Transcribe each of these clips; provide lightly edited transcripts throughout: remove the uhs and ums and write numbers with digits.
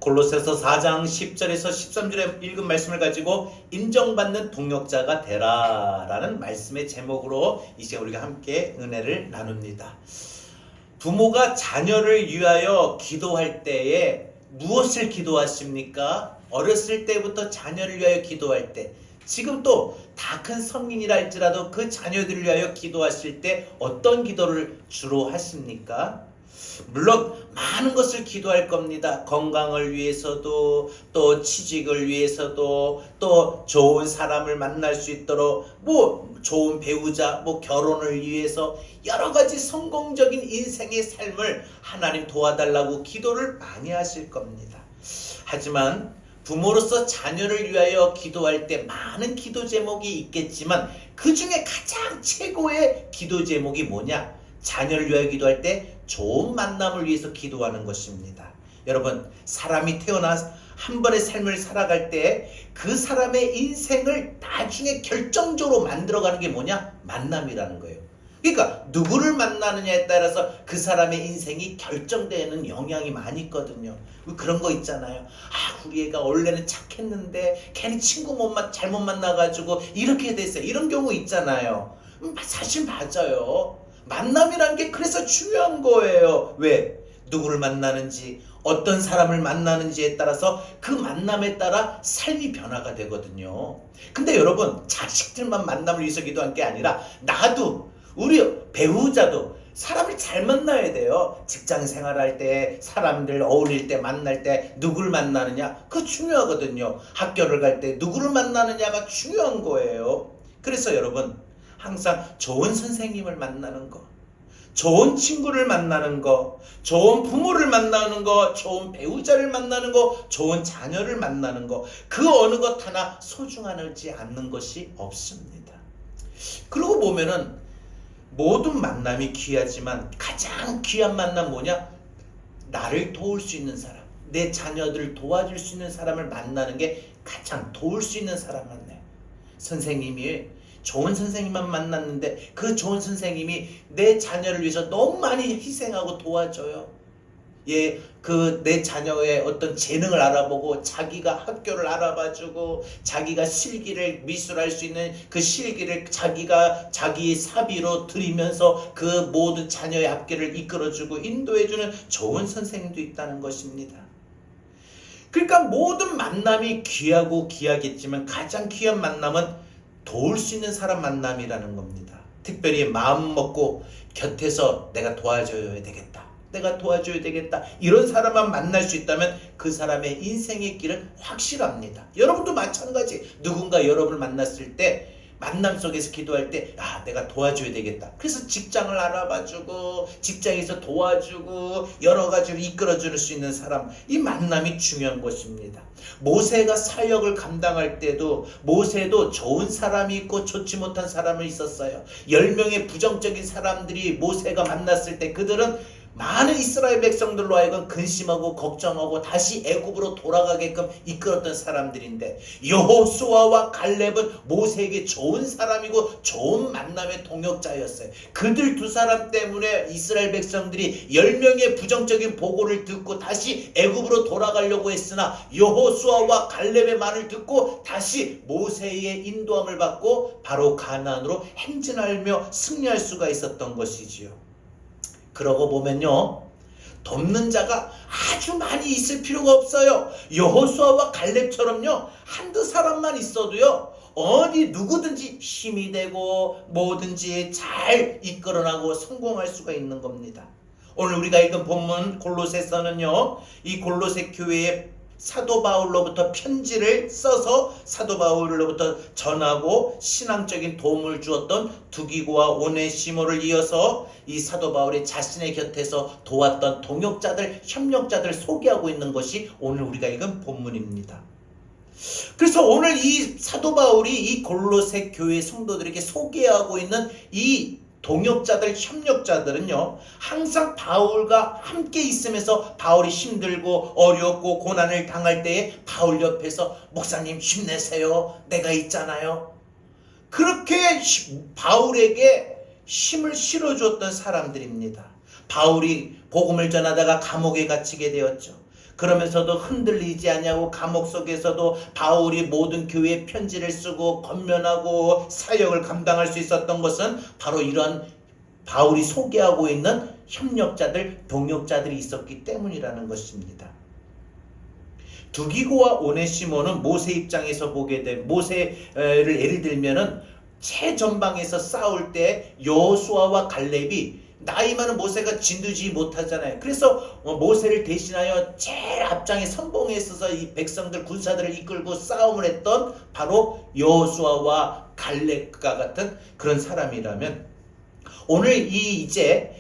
골로새서 4장 10절에서 13절에 읽은 말씀을 가지고 인정받는 동역자가 되라 라는 말씀의 제목으로 이제 우리가 함께 은혜를 나눕니다. 부모가 자녀를 위하여 기도할 때에 무엇을 기도하십니까? 어렸을 때부터 자녀를 위하여 기도할 때, 지금 또 다 큰 성인이라 할지라도 그 자녀들을 위하여 기도하실 때 어떤 기도를 주로 하십니까? 물론 많은 것을 기도할 겁니다. 건강을 위해서도, 또 취직을 위해서도, 또 좋은 사람을 만날 수 있도록, 좋은 배우자, 결혼을 위해서 여러 가지 성공적인 인생의 삶을 하나님 도와달라고 기도를 많이 하실 겁니다. 하지만 부모로서 자녀를 위하여 기도할 때 많은 기도 제목이 있겠지만 그 중에 가장 최고의 기도 제목이 뭐냐? 자녀를 위하여 기도할 때 좋은 만남을 위해서 기도하는 것입니다. 여러분, 사람이 태어나 한 번의 삶을 살아갈 때 그 사람의 인생을 나중에 결정적으로 만들어가는 게 뭐냐? 만남이라는 거예요. 그러니까 누구를 만나느냐에 따라서 그 사람의 인생이 결정되는 영향이 많이 있거든요. 그런 거 있잖아요. 우리 애가 원래는 착했는데 괜히 친구 잘못 만나가지고 이렇게 됐어요. 이런 경우 있잖아요. 사실 맞아요. 만남이란 게 그래서 중요한 거예요. 왜? 누구를 만나는지, 어떤 사람을 만나는지에 따라서 그 만남에 따라 삶이 변화가 되거든요. 근데 여러분, 자식들만 만남을 위해서 기도한 게 아니라 나도, 우리 배우자도 사람을 잘 만나야 돼요. 직장 생활할 때, 사람들 어울릴 때, 만날 때 누구를 만나느냐, 그거 중요하거든요. 학교를 갈 때 누구를 만나느냐가 중요한 거예요. 그래서 여러분, 항상 좋은 선생님을 만나는 거, 좋은 친구를 만나는 거, 좋은 부모를 만나는 거, 좋은 배우자를 만나는 거, 좋은 자녀를 만나는 거, 그 어느 것 하나 소중하지 않는 것이 없습니다. 그러고 보면은 모든 만남이 귀하지만 가장 귀한 만남 뭐냐? 나를 도울 수 있는 사람, 내 자녀들을 도와줄 수 있는 사람을 만나는 게 가장 도울 수 있는 사람 만나요. 선생님이 좋은 선생님만 만났는데 그 좋은 선생님이 내 자녀를 위해서 너무 많이 희생하고 도와줘요. 내 자녀의 어떤 재능을 알아보고 자기가 학교를 알아봐주고 자기가 실기를 미술할 수 있는 그 실기를 자기가 자기의 사비로 들이면서 그 모든 자녀의 학교를 이끌어주고 인도해주는 좋은 선생님도 있다는 것입니다. 그러니까 모든 만남이 귀하고 귀하겠지만 가장 귀한 만남은 도울 수 있는 사람 만남이라는 겁니다. 특별히 마음 먹고 곁에서 내가 도와줘야 되겠다, 내가 도와줘야 되겠다, 이런 사람만 만날 수 있다면 그 사람의 인생의 길은 확실합니다. 여러분도 마찬가지. 누군가 여러분을 만났을 때 만남 속에서 기도할 때 내가 도와줘야 되겠다. 그래서 직장을 알아봐주고 직장에서 도와주고 여러 가지로 이끌어줄 수 있는 사람, 이 만남이 중요한 것입니다. 모세가 사역을 감당할 때도 모세도 좋은 사람이 있고 좋지 못한 사람이 있었어요. 10명의 부정적인 사람들이 모세가 만났을 때 그들은 많은 이스라엘 백성들로 하여금 근심하고 걱정하고 다시 애굽으로 돌아가게끔 이끌었던 사람들인데, 여호수아와 갈렙은 모세에게 좋은 사람이고 좋은 만남의 동역자였어요. 그들 두 사람 때문에 이스라엘 백성들이 10명의 부정적인 보고를 듣고 다시 애굽으로 돌아가려고 했으나 여호수아와 갈렙의 말을 듣고 다시 모세의 인도함을 받고 바로 가나안으로 행진하며 승리할 수가 있었던 것이지요. 그러고 보면요, 돕는 자가 아주 많이 있을 필요가 없어요. 여호수아와 갈렙처럼요, 한두 사람만 있어도요, 어디 누구든지 힘이 되고 뭐든지 잘 이끌어나고 성공할 수가 있는 겁니다. 오늘 우리가 읽은 본문 골로새서는요, 이 골로새 교회의 사도 바울로부터 편지를 써서 사도 바울로부터 전하고 신앙적인 도움을 주었던 두기고와 오네시모를 이어서 이 사도 바울이 자신의 곁에서 도왔던 동역자들, 협력자들 소개하고 있는 것이 오늘 우리가 읽은 본문입니다. 그래서 오늘 이 사도 바울이 이 골로새 교회 성도들에게 소개하고 있는 이 동역자들, 협력자들은요, 항상 바울과 함께 있으면서 바울이 힘들고 어렵고 고난을 당할 때에 바울 옆에서 목사님 힘내세요, 내가 있잖아요, 그렇게 바울에게 힘을 실어주었던 사람들입니다. 바울이 복음을 전하다가 감옥에 갇히게 되었죠. 그러면서도 흔들리지 않냐고 감옥 속에서도 바울이 모든 교회에 편지를 쓰고 권면하고 사역을 감당할 수 있었던 것은 바로 이런 바울이 소개하고 있는 협력자들, 동역자들이 있었기 때문이라는 것입니다. 두기고와 오네시모는 모세 입장에서 보게 된 모세를 예를 들면은 최전방에서 싸울 때 여호수아와 갈렙이 나이 많은 모세가 진두지휘 못하잖아요. 그래서 모세를 대신하여 제일 앞장에 선봉에 있어서 이 백성들 군사들을 이끌고 싸움을 했던 바로 여호수아와 갈렙과 같은 그런 사람이라면 오늘 이제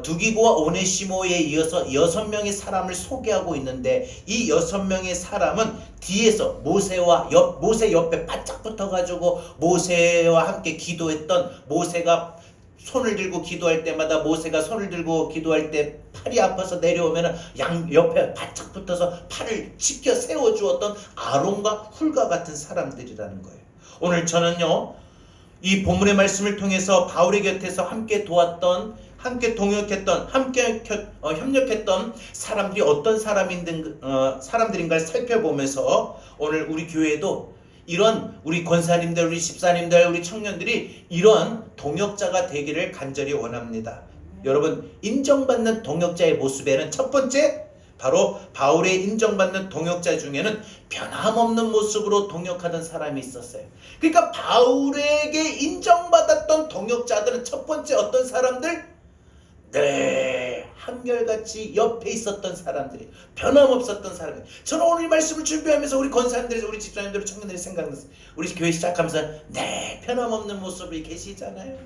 두기고와 오네시모에 이어서 6명의 사람을 소개하고 있는데 이 6명의 사람은 뒤에서 모세 옆에 바짝 붙어가지고 모세와 함께 기도했던 모세가 손을 들고 기도할 때마다 모세가 손을 들고 기도할 때 팔이 아파서 내려오면 양 옆에 바짝 붙어서 팔을 지켜 세워주었던 아론과 훌과 같은 사람들이라는 거예요. 오늘 저는요 이 본문의 말씀을 통해서 바울의 곁에서 함께 도왔던 함께 동역했던 함께 협력했던 사람들이 어떤 사람들인가를 살펴보면서 오늘 우리 교회도 이런 우리 권사님들, 우리 집사님들, 우리 청년들이 이런 동역자가 되기를 간절히 원합니다. 여러분 인정받는 동역자의 모습에는 첫 번째 바로 바울의 인정받는 동역자 중에는 변함없는 모습으로 동역하던 사람이 있었어요. 그러니까 바울에게 인정받았던 동역자들은 첫 번째 어떤 사람들? 늘 한결같이 옆에 있었던 사람들이 변함없었던 사람이. 저는 오늘 이 말씀을 준비하면서 우리 권사님들, 우리 집사님들, 청년들이 생각났어요. 우리 교회 시작하면서 네 변함없는 모습으로 계시잖아요.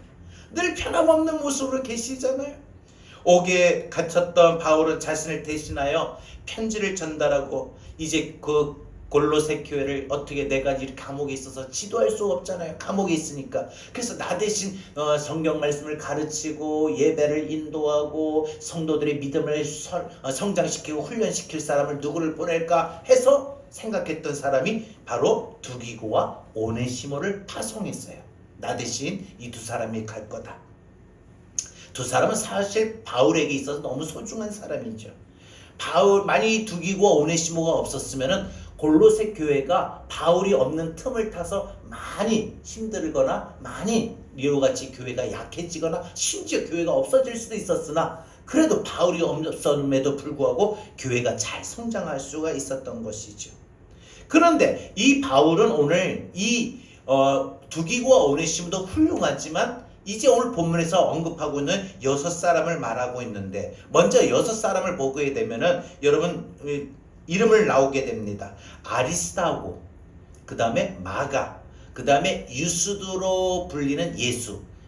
늘 변함없는 모습으로 계시잖아요. 옥에 갇혔던 바울은 자신을 대신하여 편지를 전달하고 이제 그 골로새 교회를 어떻게 내가 이렇게 감옥에 있어서 지도할 수 없잖아요. 감옥에 있으니까. 그래서 나 대신 성경 말씀을 가르치고 예배를 인도하고 성도들의 믿음을 성장시키고 훈련시킬 사람을 누구를 보낼까 해서 생각했던 사람이 바로 두기고와 오네시모를 파송했어요. 나 대신 이 두 사람이 갈 거다. 두 사람은 사실 바울에게 있어서 너무 소중한 사람이죠. 만약 두기고와 오네시모가 없었으면은 골로새 교회가 바울이 없는 틈을 타서 많이 힘들거나 많이 리오같이 교회가 약해지거나 심지어 교회가 없어질 수도 있었으나 그래도 바울이 없었음에도 불구하고 교회가 잘 성장할 수가 있었던 것이죠. 그런데 이 바울은 오늘 두기고와 오네시모도 훌륭하지만 이제 오늘 본문에서 언급하고 있는 6사람을 말하고 있는데 먼저 6사람을 보게 되면은 여러분 이름을 나오게 됩니다. 아리스타고, 그 다음에 마가, 그 다음에 유스두로 불리는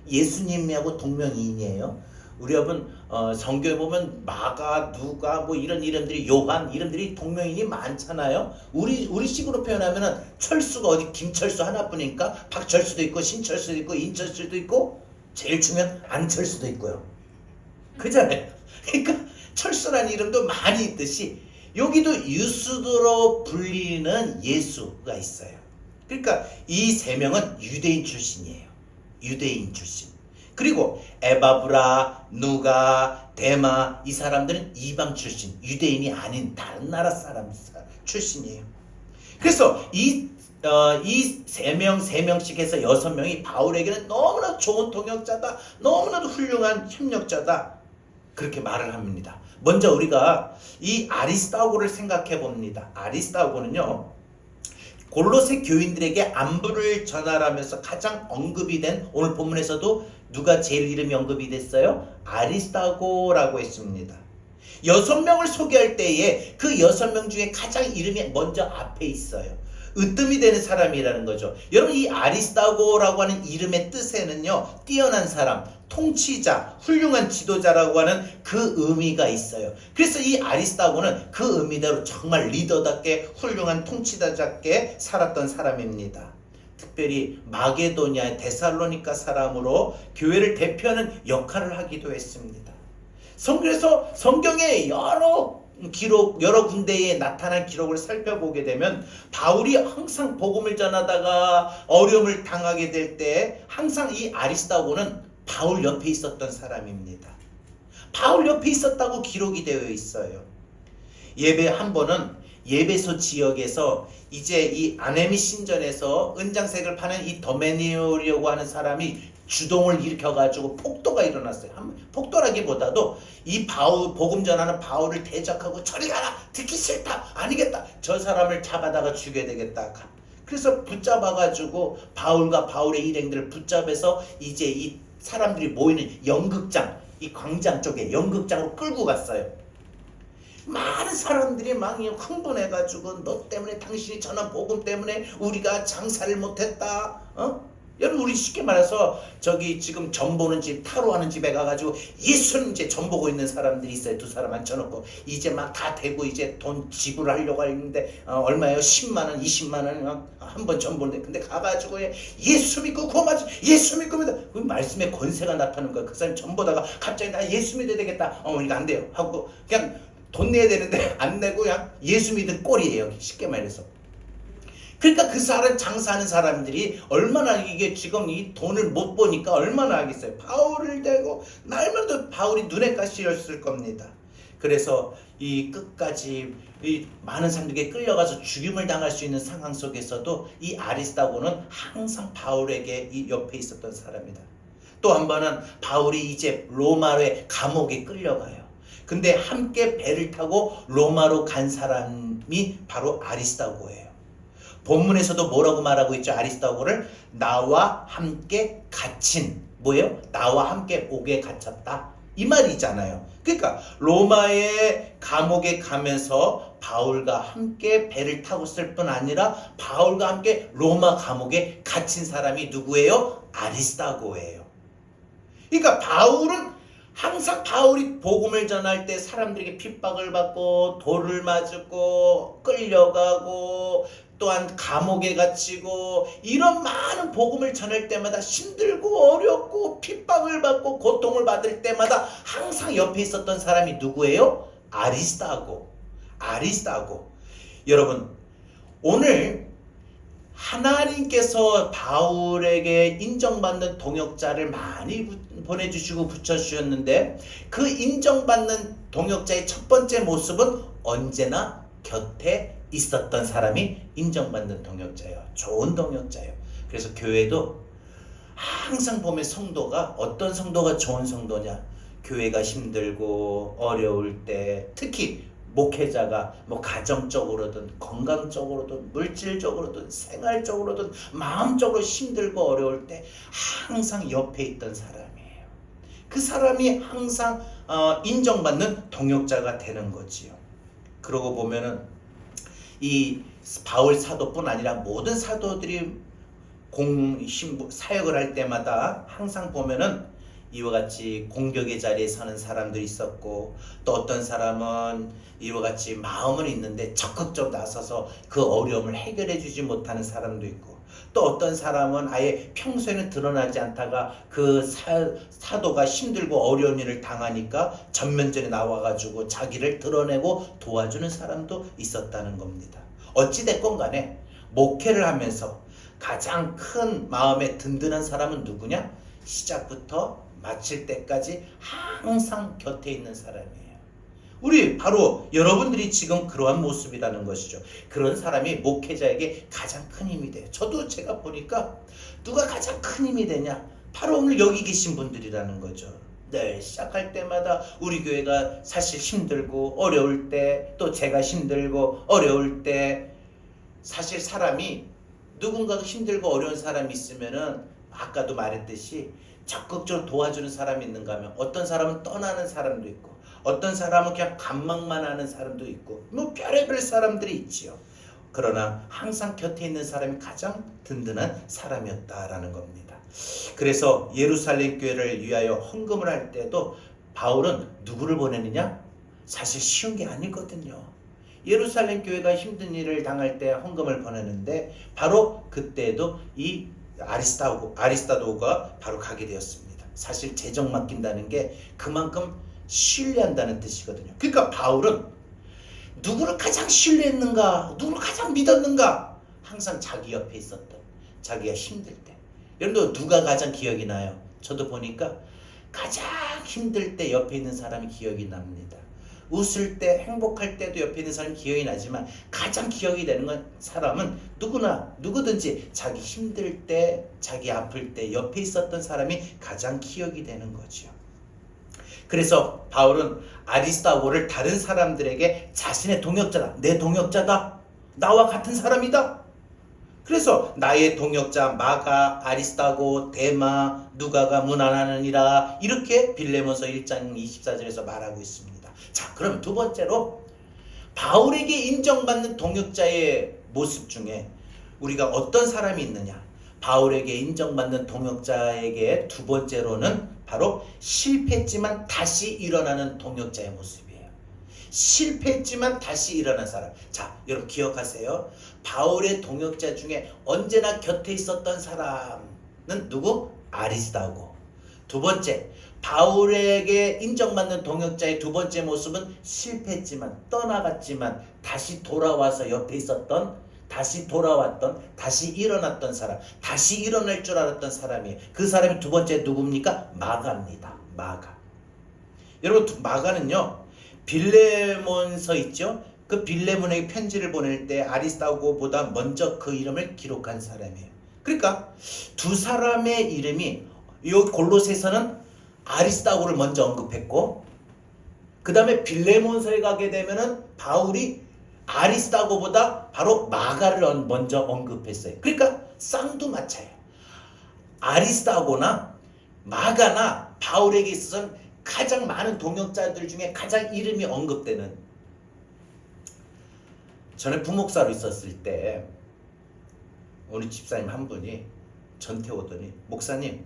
예수님하고 동명이인이에요. 우리 여러분 성경에 보면 마가, 누가 뭐 이런 이름들이 요한 이름들이 동명이인이 많잖아요. 우리 식으로 표현하면은 철수가 어디 김철수 하나뿐이니까 박철수도 있고 신철수도 있고 인철수도 있고 제일 중요한 안철수도 있고요. 그잖아요. 그러니까 철수라는 이름도 많이 있듯이 여기도 유스두로 불리는 예수가 있어요. 그러니까 이 세 명은 유대인 출신이에요. 유대인 출신. 그리고 에바브라, 누가, 데마 이 사람들은 이방 출신, 유대인이 아닌 다른 나라 사람 출신이에요. 그래서 이 세 명씩 해서 6명이 바울에게는 너무나 좋은 동역자다, 너무나도 훌륭한 협력자다 그렇게 말을 합니다. 먼저 우리가 이 아리스타고를 생각해 봅니다. 아리스타고는요 골로새 교인들에게 안부를 전하라면서 가장 언급이 된 오늘 본문에서도 누가 제일 이름이 언급이 됐어요? 아리스타고라고 했습니다. 6명을 소개할 때에 그 6명 중에 가장 이름이 먼저 앞에 있어요. 으뜸이 되는 사람이라는 거죠. 여러분 이 아리스타고라고 하는 이름의 뜻에는요 뛰어난 사람, 통치자, 훌륭한 지도자라고 하는 그 의미가 있어요. 그래서 이 아리스타고는 그 의미대로 정말 리더답게 훌륭한 통치자답게 살았던 사람입니다. 특별히 마게도니아의 데살로니가 사람으로 교회를 대표하는 역할을 하기도 했습니다. 그래서 성경에 여러 군데에 나타난 기록을 살펴보게 되면 바울이 항상 복음을 전하다가 어려움을 당하게 될 때 항상 이 아리스타고는 바울 옆에 있었던 사람입니다. 바울 옆에 있었다고 기록이 되어 있어요. 예배 한 번은 예배소 지역에서 이제 이 아네미 신전에서 은장색을 파는 이 더메니오라고 하는 사람이 주동을 일으켜가지고 폭도가 일어났어요. 폭도라기보다도 이 복음 전하는 바울을 대적하고 저리 가라, 듣기 싫다, 아니겠다, 저 사람을 잡아다가 죽여야 되겠다. 그래서 붙잡아가지고 바울과 바울의 일행들을 붙잡아서 이제 이 사람들이 모이는 연극장, 이 광장 쪽에 연극장으로 끌고 갔어요. 많은 사람들이 막 흥분해가지고 너 때문에, 당신이 전한 복음 때문에 우리가 장사를 못했다. 여러분, 우리 쉽게 말해서 저기 지금 전 보는 집, 타로 하는 집에 가가지고 예수님 이제 전 보고 있는 사람들이 있어요. 두 사람 앉혀놓고 이제 막 다 대고 이제 돈 지불하려고 하는데 얼마예요? 10만원, 20만원 한 번 전 보는데, 근데 가가지고 예수 믿고 구원받지, 예수 믿고 믿어. 그 말씀에 권세가 나타나는 거야. 그 사람이 전 보다가 갑자기 나 예수 믿어야 되겠다. 이거 안 돼요 하고 그냥 돈 내야 되는데 안 내고 그냥 예수 믿은 꼴이에요. 쉽게 말해서. 그러니까 그 사람, 장사하는 사람들이 얼마나, 이게 지금 이 돈을 못 보니까 얼마나 하겠어요. 바울을 대고 날마다 바울이 눈에 가시였을 겁니다. 그래서 이 끝까지 이 많은 사람들에게 끌려가서 죽임을 당할 수 있는 상황 속에서도 이 아리스다고는 항상 바울에게 이 옆에 있었던 사람이다. 또 한 번은 바울이 이제 로마의 감옥에 끌려가요. 근데 함께 배를 타고 로마로 간 사람이 바로 아리스다고예요. 본문에서도 뭐라고 말하고 있죠? 아리스다고를 나와 함께 갇힌, 뭐예요? 나와 함께 옥에 갇혔다, 이 말이잖아요. 그러니까 로마의 감옥에 가면서 바울과 함께 배를 타고 있을 뿐 아니라 바울과 함께 로마 감옥에 갇힌 사람이 누구예요? 아리스다고예요. 그러니까 바울은 항상 바울이 복음을 전할 때 사람들에게 핍박을 받고 돌을 맞고 끌려가고 또한 감옥에 갇히고 이런 많은 복음을 전할 때마다 힘들고 어렵고 핍박을 받고 고통을 받을 때마다 항상 옆에 있었던 사람이 누구예요? 아리스다고. 여러분, 오늘 하나님께서 바울에게 인정받는 동역자를 많이 보내주시고 붙여주셨는데, 그 인정받는 동역자의 첫 번째 모습은 언제나 곁에 있었던 사람이 인정받는 동역자예요. 좋은 동역자예요. 그래서 교회도 항상 보면 성도가, 어떤 성도가 좋은 성도냐, 교회가 힘들고 어려울 때, 특히 목회자가 뭐 가정적으로든 건강적으로든 물질적으로든 생활적으로든 마음적으로 힘들고 어려울 때 항상 옆에 있던 사람이에요. 그 사람이 항상 인정받는 동역자가 되는 거지요. 그러고 보면은 이 바울 사도뿐 아니라 모든 사도들이 사역을 할 때마다 항상 보면은 이와 같이 공격의 자리에 서는 사람도 있었고, 또 어떤 사람은 이와 같이 마음은 있는데 적극적으로 나서서 그 어려움을 해결해 주지 못하는 사람도 있고, 또 어떤 사람은 아예 평소에는 드러나지 않다가 그 사도가 힘들고 어려운 일을 당하니까 전면전에 나와가지고 자기를 드러내고 도와주는 사람도 있었다는 겁니다. 어찌됐건 간에 목회를 하면서 가장 큰 마음에 든든한 사람은 누구냐? 시작부터 마칠 때까지 항상 곁에 있는 사람이에요. 우리 바로 여러분들이 지금 그러한 모습이라는 것이죠. 그런 사람이 목회자에게 가장 큰 힘이 돼요. 저도 제가 보니까 누가 가장 큰 힘이 되냐? 바로 오늘 여기 계신 분들이라는 거죠. 늘 시작할 때마다 우리 교회가 사실 힘들고 어려울 때, 또 제가 힘들고 어려울 때, 사실 사람이 누군가가 힘들고 어려운 사람이 있으면은 아까도 말했듯이 적극적으로 도와주는 사람이 있는가 하면, 어떤 사람은 떠나는 사람도 있고, 어떤 사람은 그냥 간망만 하는 사람도 있고, 뭐 별의별 사람들이 있지요. 그러나 항상 곁에 있는 사람이 가장 든든한 사람이었다라는 겁니다. 그래서 예루살렘 교회를 위하여 헌금을 할 때도 바울은 누구를 보내느냐? 사실 쉬운 게 아니거든요. 예루살렘 교회가 힘든 일을 당할 때 헌금을 보내는데, 바로 그때도 이 아리스다도가 바로 가게 되었습니다. 사실 재정 맡긴다는 게 그만큼 신뢰한다는 뜻이거든요. 그러니까 바울은 누구를 가장 신뢰했는가, 누구를 가장 믿었는가, 항상 자기 옆에 있었던, 자기가 힘들 때. 여러분도 누가 가장 기억이 나요? 저도 보니까 가장 힘들 때 옆에 있는 사람이 기억이 납니다. 웃을 때 행복할 때도 옆에 있는 사람이 기억이 나지만 가장 기억이 되는 건 사람은 누구든지 자기 힘들 때 자기 아플 때 옆에 있었던 사람이 가장 기억이 되는 거죠. 그래서 바울은 아리스다고를 다른 사람들에게 자신의 동역자다, 내 동역자다, 나와 같은 사람이다. 그래서 나의 동역자 마가, 아리스다고, 데마, 누가가 문안하느니라 이렇게 빌레몬서 1장 24절에서 말하고 있습니다. 자, 그럼 두 번째로 바울에게 인정받는 동역자의 모습 중에 우리가 어떤 사람이 있느냐? 바울에게 인정받는 동역자에게 두 번째로는 바로 실패했지만 다시 일어나는 동역자의 모습이에요. 실패했지만 다시 일어난 사람. 자, 여러분 기억하세요. 바울의 동역자 중에 언제나 곁에 있었던 사람은 누구? 아리스다고. 두 번째, 바울에게 인정받는 동역자의 두 번째 모습은 실패했지만 떠나갔지만 다시 돌아와서 옆에 있었던, 다시 돌아왔던, 다시 일어났던 사람, 다시 일어날 줄 알았던 사람이에요. 그 사람이 두 번째 누굽니까? 마가입니다. 마가. 여러분, 마가는요 빌레몬서 있죠? 그 빌레몬에게 편지를 보낼 때 아리스다고보다 먼저 그 이름을 기록한 사람이에요. 그러니까 두 사람의 이름이 이 골로새서는 아리스다고를 먼저 언급했고, 그 다음에 빌레몬서에 가게 되면은 바울이 아리스다고보다 바로 마가를 먼저 언급했어요. 그러니까 쌍두마차예요. 아리스다고나 마가나 바울에게 있어서는 가장 많은 동역자들 중에 가장 이름이 언급되는. 전에 부목사로 있었을 때 우리 집사님 한 분이 전태 오더니, 목사님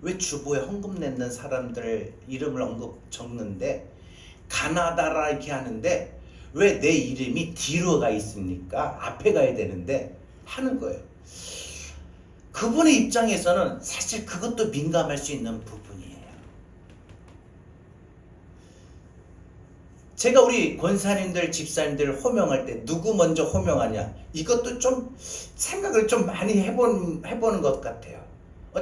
왜 주보에 헌금 냈는 사람들 이름을 적는데 가나다라 이렇게 하는데 왜 내 이름이 뒤로 가 있습니까? 앞에 가야 되는데 하는 거예요. 그분의 입장에서는 사실 그것도 민감할 수 있는 부분이에요. 제가 우리 권사님들, 집사님들 호명할 때 누구 먼저 호명하냐, 이것도 좀 생각을 좀 많이 해보는 것 같아요.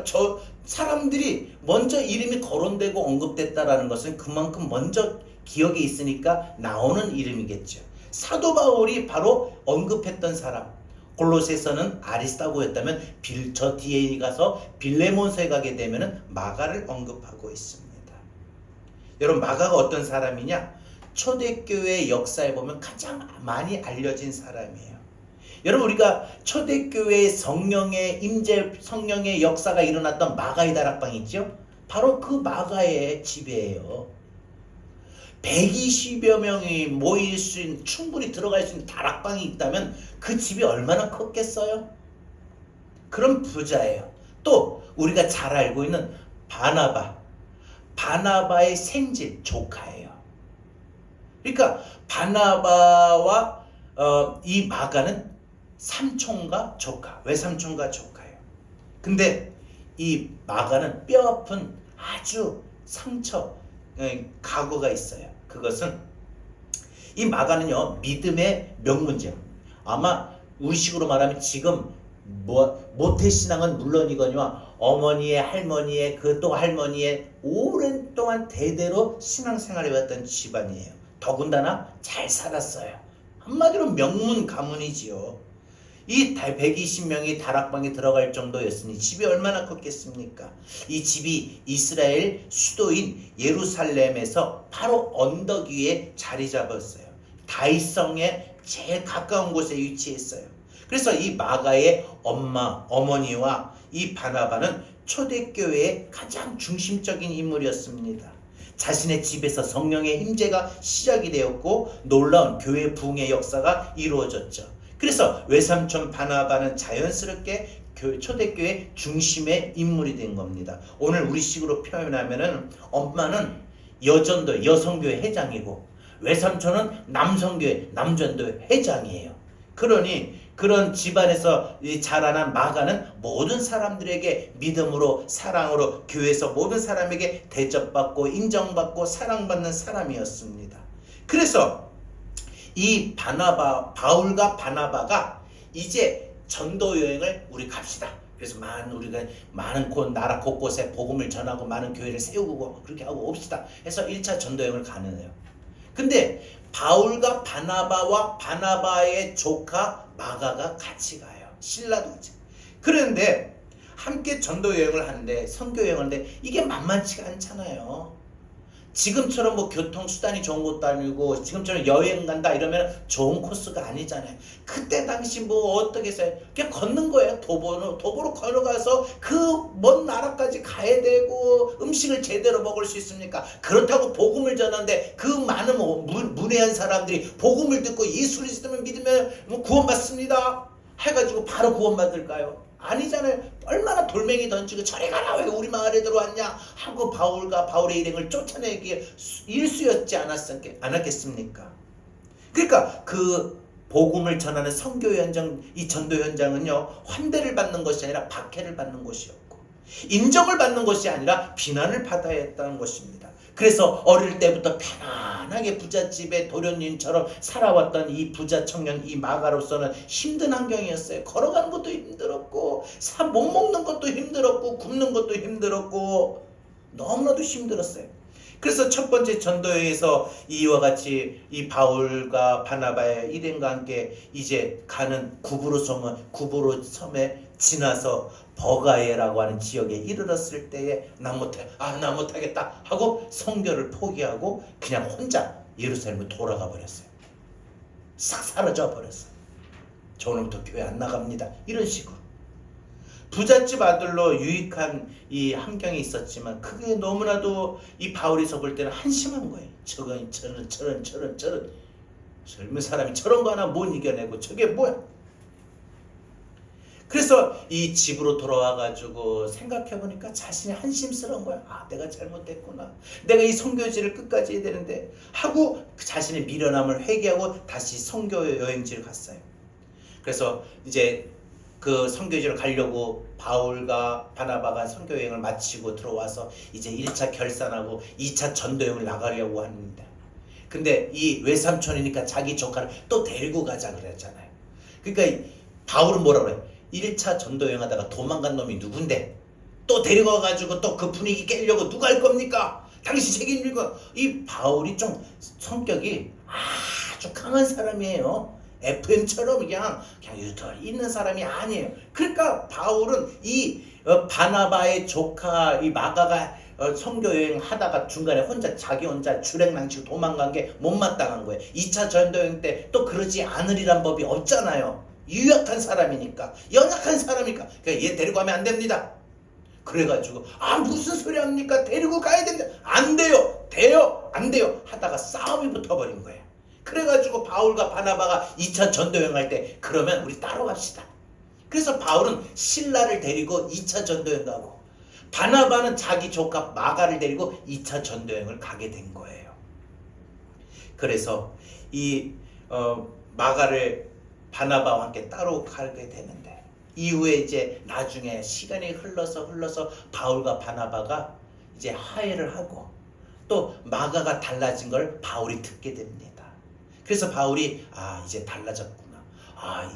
저 사람들이 먼저 이름이 거론되고 언급됐다라는 것은 그만큼 먼저 기억에 있으니까 나오는 이름이겠죠. 사도 바울이 바로 언급했던 사람, 골로새서는 아리스다고였다면 저 뒤에 가서 빌레몬서에 가게 되면 마가를 언급하고 있습니다. 여러분, 마가가 어떤 사람이냐? 초대교회 역사에 보면 가장 많이 알려진 사람이에요. 여러분, 우리가 초대교회의 성령의 임재, 성령의 역사가 일어났던 마가의 다락방이 있죠? 바로 그 마가의 집이에요. 120여 명이 모일 수 있는, 충분히 들어갈 수 있는 다락방이 있다면 그 집이 얼마나 컸겠어요? 그런 부자예요. 또 우리가 잘 알고 있는 바나바의 생질 조카예요. 그러니까 바나바와 이 마가는 삼촌과 조카, 외삼촌과 조카예요. 근데 이 마가는 뼈아픈 아주 상처, 과거가 있어요. 그것은 이 마가는요 믿음의 명문이에요. 아마 우리식으로 말하면 지금 모태신앙은 물론이거니와 어머니의 할머니의 그 또 할머니의 오랜 동안 대대로 신앙생활을 해왔던 집안이에요. 더군다나 잘 살았어요. 한마디로 명문 가문이지요. 이 120명이 다락방에 들어갈 정도였으니 집이 얼마나 컸겠습니까? 이 집이 이스라엘 수도인 예루살렘에서 바로 언덕 위에 자리 잡았어요. 다윗성에 제일 가까운 곳에 위치했어요. 그래서 이 마가의 어머니와 이 바나바는 초대교회의 가장 중심적인 인물이었습니다. 자신의 집에서 성령의 임재가 시작이 되었고 놀라운 교회 부흥의 역사가 이루어졌죠. 그래서 외삼촌 바나바는 자연스럽게 초대교회 중심의 인물이 된 겁니다. 오늘 우리식으로 표현하면은 엄마는 여전도 여성교회 회장이고 외삼촌은 남성교회 남전도 회장이에요. 그러니 그런 집안에서 자라난 마가는 모든 사람들에게 믿음으로 사랑으로 교회에서 모든 사람에게 대접받고 인정받고 사랑받는 사람이었습니다. 그래서 이 바울과 바나바가 이제 전도 여행을 우리 갑시다. 그래서 우리가 많은 나라 곳곳에 복음을 전하고 많은 교회를 세우고 그렇게 하고 옵시다 해서 1차 전도 여행을 가는 거예요. 근데 바울과 바나바와 바나바의 조카 마가가 같이 가요. 신라도 같이. 그런데 함께 전도 여행을 하는데, 선교 여행을 하는데 이게 만만치가 않잖아요. 지금처럼 뭐 교통수단이 좋은 것도 아니고 지금처럼 여행 간다 이러면 좋은 코스가 아니잖아요. 그때 당시 뭐 어떻게 했어요? 그냥 걷는 거예요. 도보로 걸어가서 그 먼 나라까지 가야 되고 음식을 제대로 먹을 수 있습니까? 그렇다고 복음을 전하는데 그 많은 문외한 사람들이 복음을 듣고 예수를 믿으면 구원받습니다 해가지고 바로 구원받을까요? 아니잖아요. 얼마나 돌멩이 던지고 저리 가라 왜 우리 마을에 들어왔냐 하고 바울과 바울의 일행을 쫓아내기에 일쑤였지 않았겠습니까? 그러니까 그 복음을 전하는 선교 현장, 이 전도 현장은요, 환대를 받는 것이 아니라 박해를 받는 곳이었고, 인정을 받는 것이 아니라 비난을 받아야 했다는 것입니다. 그래서 어릴 때부터 편안하게 부잣집의 도련님처럼 살아왔던 이 부자 청년, 이 마가로서는 힘든 환경이었어요. 걸어가는 것도 힘들었고, 못 먹는 것도 힘들었고, 굶는 것도 힘들었고, 너무나도 힘들었어요. 그래서 첫 번째 전도회에서 이와 같이 이 바울과 바나바의 일행과 함께 이제 가는 구브로 섬에 지나서 버가예라고 하는 지역에 이르렀을 때에 나 못하겠다 하고 선교를 포기하고 그냥 혼자 예루살렘으로 돌아가 버렸어요. 싹 사라져 버렸어요. 저 오늘부터 교회 안 나갑니다. 이런 식으로. 부잣집 아들로 유익한 이 환경이 있었지만 그게 너무나도 이 바울이서 볼 때는 한심한 거예요. 저런 젊은 사람이 저런 거 하나 못 이겨내고 저게 뭐야? 그래서 이 집으로 돌아와가지고 생각해보니까 자신이 한심스러운 거야. 아, 내가 잘못했구나. 내가 이 선교지를 끝까지 해야 되는데 하고 자신의 미련함을 회개하고 다시 선교 여행지를 갔어요. 그래서 이제 그 선교지를 가려고 바울과 바나바가 선교 여행을 마치고 들어와서 이제 1차 결산하고 2차 전도여행을 나가려고 합니다. 근데 이 외삼촌이니까 자기 조카를 또 데리고 가자 그랬잖아요. 그러니까 바울은 뭐라 그래? 1차 전도여행 하다가 도망간 놈이 누군데? 또 데리고 와가지고 또 그 분위기 깨려고 누가 할 겁니까? 당신 책임지고. 이 바울이 좀 성격이 아주 강한 사람이에요. FM처럼 그냥 유턴 있는 사람이 아니에요. 그러니까 바울은 이 바나바의 조카 이 마가가 선교 여행 하다가 중간에 자기 혼자 주랭랑치고 도망간 게 못마땅한 거예요. 2차 전도여행 때 또 그러지 않으리란 법이 없잖아요. 유약한 사람이니까, 연약한 사람이니까. 그러니까 얘 데리고 가면 안 됩니다. 그래가지고 무슨 소리 합니까? 데리고 가야 됩니다. 안 돼요. 안 돼요 하다가 싸움이 붙어버린 거예요. 그래가지고 바울과 바나바가 2차 전도여행 할 때 그러면 우리 따로 갑시다. 그래서 바울은 신라를 데리고 2차 전도여행 가고 바나바는 자기 조카 마가를 데리고 2차 전도여행을 가게 된 거예요. 그래서 이 마가를 바나바와 함께 따로 가게 되는데 이후에 이제 나중에 시간이 흘러서 바울과 바나바가 이제 화해를 하고 또 마가가 달라진 걸 바울이 듣게 됩니다. 그래서 바울이 이제 달라졌구나.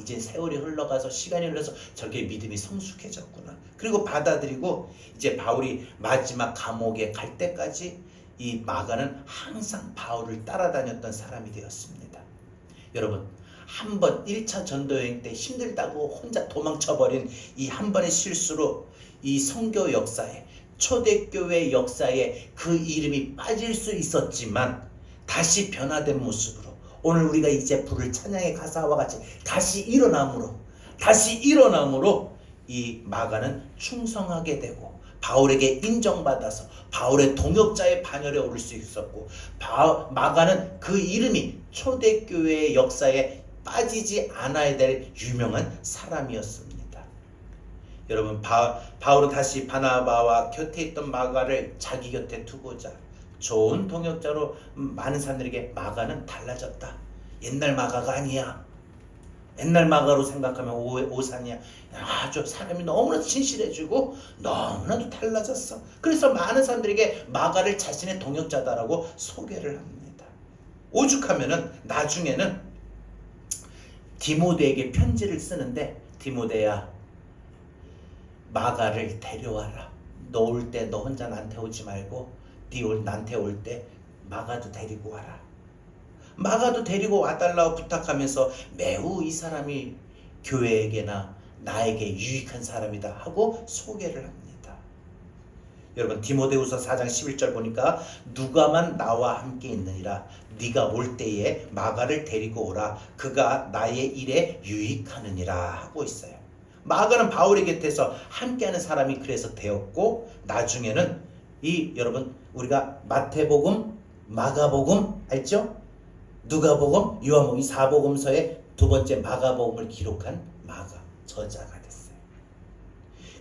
이제 세월이 흘러가서 시간이 흘러서 저게 믿음이 성숙해졌구나. 그리고 받아들이고 이제 바울이 마지막 감옥에 갈 때까지 이 마가는 항상 바울을 따라다녔던 사람이 되었습니다. 여러분, 한 번 1차 전도여행 때 힘들다고 혼자 도망쳐버린 이 한 번의 실수로 이 선교 역사에, 초대교회 역사에 그 이름이 빠질 수 있었지만 다시 변화된 모습으로 오늘 우리가 이제 부를 찬양의 가사와 같이 다시 일어남으로 이 마가는 충성하게 되고 바울에게 인정받아서 바울의 동역자의 반열에 오를 수 있었고 마가는 그 이름이 초대교회의 역사에 빠지지 않아야 될 유명한 사람이었습니다. 여러분, 바울은 다시 바나바와 곁에 있던 마가를 자기 곁에 두고자 좋은 동역자로 많은 사람들에게 마가는 달라졌다. 옛날 마가가 아니야. 옛날 마가로 생각하면 오산이야. 아주 사람이 너무나도 진실해지고 너무나도 달라졌어. 그래서 많은 사람들에게 마가를 자신의 동역자다라고 소개를 합니다. 오죽하면은 나중에는 디모데에게 편지를 쓰는데 디모데야, 마가를 데려와라. 너 올 때 너 혼자 나한테 오지 말고 나한테 올 때 마가도 데리고 와라. 마가도 데리고 와달라고 부탁하면서 매우 이 사람이 교회에게나 나에게 유익한 사람이다 하고 소개를 합니다. 여러분 디모데후서 4장 11절 보니까 누가만 나와 함께 있느니라 네가 올 때에 마가를 데리고 오라 그가 나의 일에 유익하느니라 하고 있어요. 마가는 바울의 곁에서 함께하는 사람이 그래서 되었고 나중에는 이 여러분 우리가 마태복음, 마가복음 알죠? 누가복음, 요한복음 이 4복음서의 두 번째 마가복음을 기록한 마가 저자가 됐어요.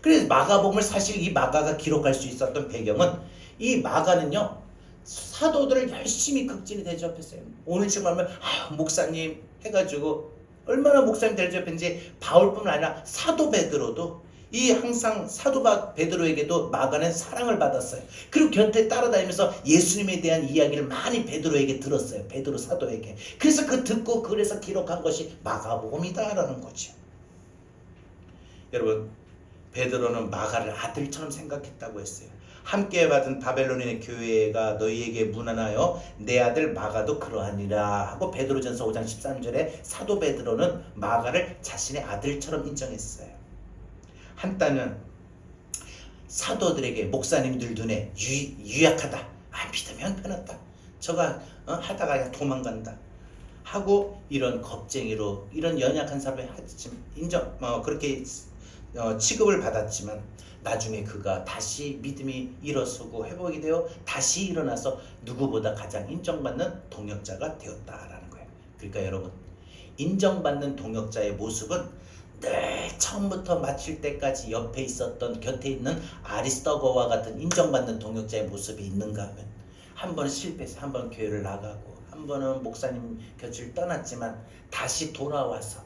그래서 마가복음을 사실 이 마가가 기록할 수 있었던 배경은 이 마가는요 사도들을 열심히 극진히 대접했어요. 오늘 지금 하면 목사님 해가지고 얼마나 목사님 대접했는지 바울뿐만 아니라 사도 베드로도 이 항상 사도 베드로에게도 마가는 사랑을 받았어요. 그리고 곁에 따라다니면서 예수님에 대한 이야기를 많이 베드로에게 들었어요. 베드로 사도에게. 그래서 그 듣고 그래서 기록한 것이 마가복음이다라는 거죠. 여러분 베드로는 마가를 아들처럼 생각했다고 했어요. 함께 받은 바벨론인의 교회가 너희에게 문안하여 내 아들 마가도 그러하니라 하고 베드로전서 5장 13절에 사도 베드로는 마가를 자신의 아들처럼 인정했어요. 한때는 사도들에게 목사님들 눈에 유약하다. 믿으면 편하다. 저가 하다가 그냥 도망간다. 하고 이런 겁쟁이로 이런 연약한 사람을 그렇게 취급을 받았지만 나중에 그가 다시 믿음이 일어서고 회복이 되어 다시 일어나서 누구보다 가장 인정받는 동역자가 되었다라는 거예요. 그러니까 여러분 인정받는 동역자의 모습은 늘 처음부터 마칠 때까지 옆에 있었던 곁에 있는 아리스토거와 같은 인정받는 동역자의 모습이 있는가 하면 한 번은 실패해서 한 번은 교회를 나가고 한 번은 목사님 곁을 떠났지만 다시 돌아와서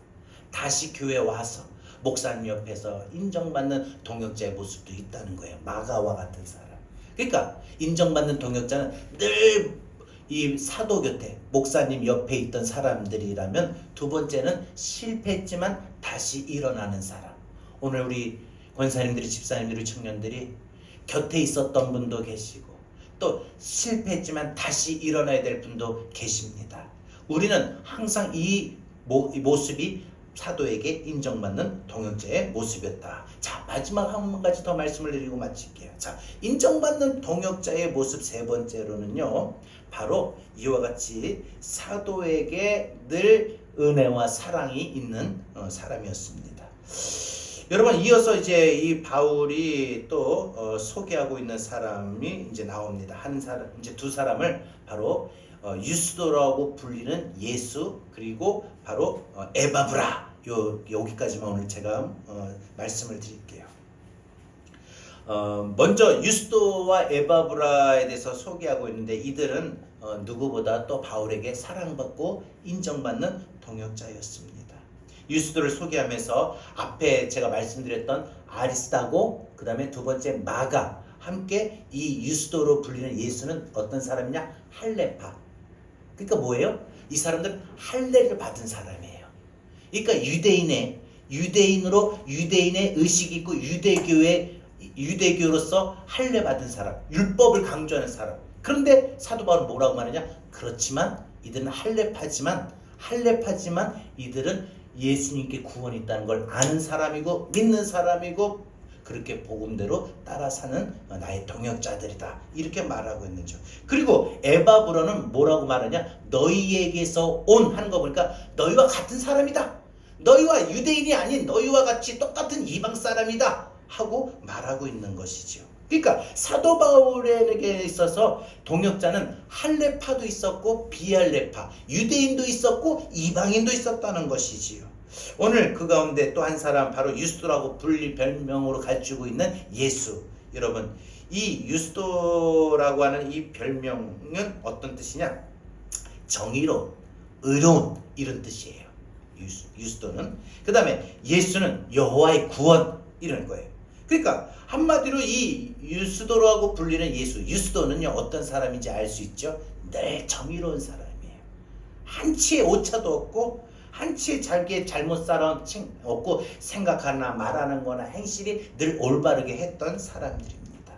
다시 교회에 와서 목사님 옆에서 인정받는 동역자의 모습도 있다는 거예요. 마가와 같은 사람. 그러니까 인정받는 동역자는 늘 이 사도 곁에 목사님 옆에 있던 사람들이라면 두 번째는 실패했지만 다시 일어나는 사람. 오늘 우리 권사님들이 집사님들이 청년들이 곁에 있었던 분도 계시고 또 실패했지만 다시 일어나야 될 분도 계십니다. 우리는 항상 이 모습이 사도에게 인정받는 동역자의 모습이었다. 자, 마지막 한 가지 더 말씀을 드리고 마칠게요. 자, 인정받는 동역자의 모습 세 번째로는요. 바로 이와 같이 사도에게 늘 은혜와 사랑이 있는 사람이었습니다. 여러분 이어서 이제 이 바울이 또 소개하고 있는 사람이 이제 나옵니다. 한 사람 이제 두 사람을 바로 유스도라고 불리는 예수 그리고 바로 에바브라 여기까지만 오늘 제가 말씀을 드릴게요. 먼저 유스도와 에바브라에 대해서 소개하고 있는데 이들은 누구보다 또 바울에게 사랑받고 인정받는 동역자였습니다. 유스도를 소개하면서 앞에 제가 말씀드렸던 아리스타고 그 다음에 두 번째 마가 함께 이 유스도로 불리는 예수는 어떤 사람이냐? 할례파. 그러니까 뭐예요? 이 사람들은 할례를 받은 사람이에요. 그러니까 유대인으로 유대인의 의식이 있고 유대교로서 할례 받은 사람, 율법을 강조하는 사람. 그런데 사도 바울은 뭐라고 말하냐? 그렇지만 이들은 할례파지만 이들은 예수님께 구원이 있다는 걸 아는 사람이고 믿는 사람이고 그렇게 복음대로 따라 사는 나의 동역자들이다. 이렇게 말하고 있는죠. 그리고 에바브로는 뭐라고 말하냐? 너희에게서 온 하는 거 보니까 너희와 같은 사람이다. 너희와 유대인이 아닌 너희와 같이 똑같은 이방 사람이다. 하고 말하고 있는 것이죠. 그러니까 사도 바울에게 있어서 동역자는 할례파도 있었고 비할례파, 유대인도 있었고 이방인도 있었다는 것이지요. 오늘 그 가운데 또 한 사람 바로 유스도라고 불릴 별명으로 가지고 있는 예수. 여러분 이 유스도라고 하는 이 별명은 어떤 뜻이냐? 정의로운, 의로운 이런 뜻이에요. 유스도는. 그 다음에 예수는 여호와의 구원 이런 거예요. 그러니까 한마디로 이 유스도라고 불리는 예수, 유스도는요 어떤 사람인지 알 수 있죠? 늘 정의로운 사람이에요. 한치의 오차도 없고 한치의 자기의 잘못 없고 생각하나 말하는 거나 행실이 늘 올바르게 했던 사람들입니다.